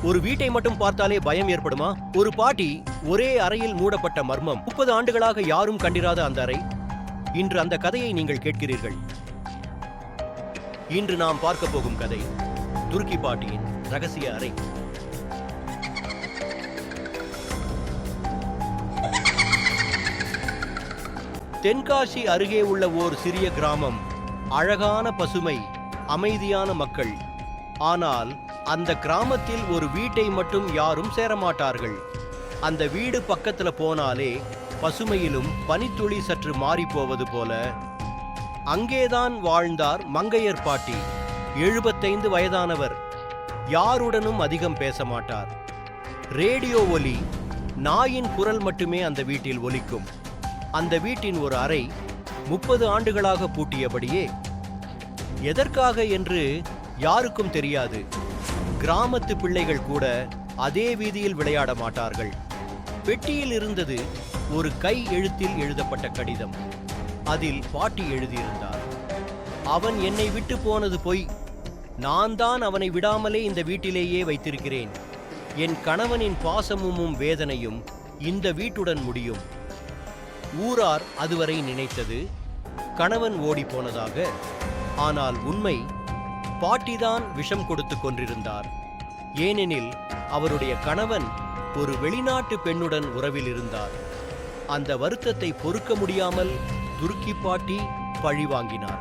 ஒரு வீட்டை மட்டும் பார்த்தாலே பயம் ஏற்படுமா? ஒரு பாட்டி, ஒரே அறையில் மூடப்பட்ட மர்மம். 30 ஆண்டுகளாக யாரும் கண்டிராத அந்த அறை. இன்று அந்த கதையை நீங்கள் கேட்கிறீர்கள். இன்று நாம் பார்க்க போகும் கதை துருக்கி பாட்டியின் ரகசிய அறை. தென்காசி அருகே உள்ள ஓர் சிறிய கிராமம். அழகான பசுமை, அமைதியான மக்கள். ஆனால் அந்த கிராமத்தில் ஒரு வீட்டை மட்டும் யாரும் சேரமாட்டார்கள். அந்த வீடு பக்கத்துல போனாலே பசுமையிலும் பனித்துளி சற்று மாறி போவது போல. அங்கேதான் வாழ்ந்தார் மங்கையர் பாட்டி. 75 வயதானவர். யாருடனும் அதிகம் பேச மாட்டார். ரேடியோ ஒலி, நாயின் குரல் மட்டுமே அந்த வீட்டில் ஒலிக்கும். அந்த வீட்டின் ஒரு அறை 30 ஆண்டுகளாக பூட்டியபடியே. எதற்காக என்று யாருக்கும் தெரியாது. கிராமத்து பிள்ளைகள் கூட அதே வீதியில் விளையாட மாட்டார்கள். பெட்டியில் இருந்தது ஒரு கை எழுத்தில் எழுதப்பட்ட கடிதம். அதில் பாட்டி எழுதியிருந்தார், அவன் என்னை விட்டு போனது பொய். நான் தான் அவனை விடாமலே இந்த வீட்டிலேயே வைத்திருக்கிறேன். என் கணவனின் பாசமும் வேதனையும் இந்த வீட்டுடன் முடியும். ஊரார் அதுவரை நினைத்தது கணவன் ஓடி போனதாக. ஆனால் உண்மை, பாட்டிதான் விஷம் கொடுத்து கொண்டிருந்தார். ஏனெனில் அவருடைய கணவன் ஒரு வெளிநாட்டு பெண்ணுடன் உறவில் இருந்தார். அந்த வருத்தத்தை பொறுக்க முடியாமல் துருக்கி பாட்டி பழி வாங்கினார்.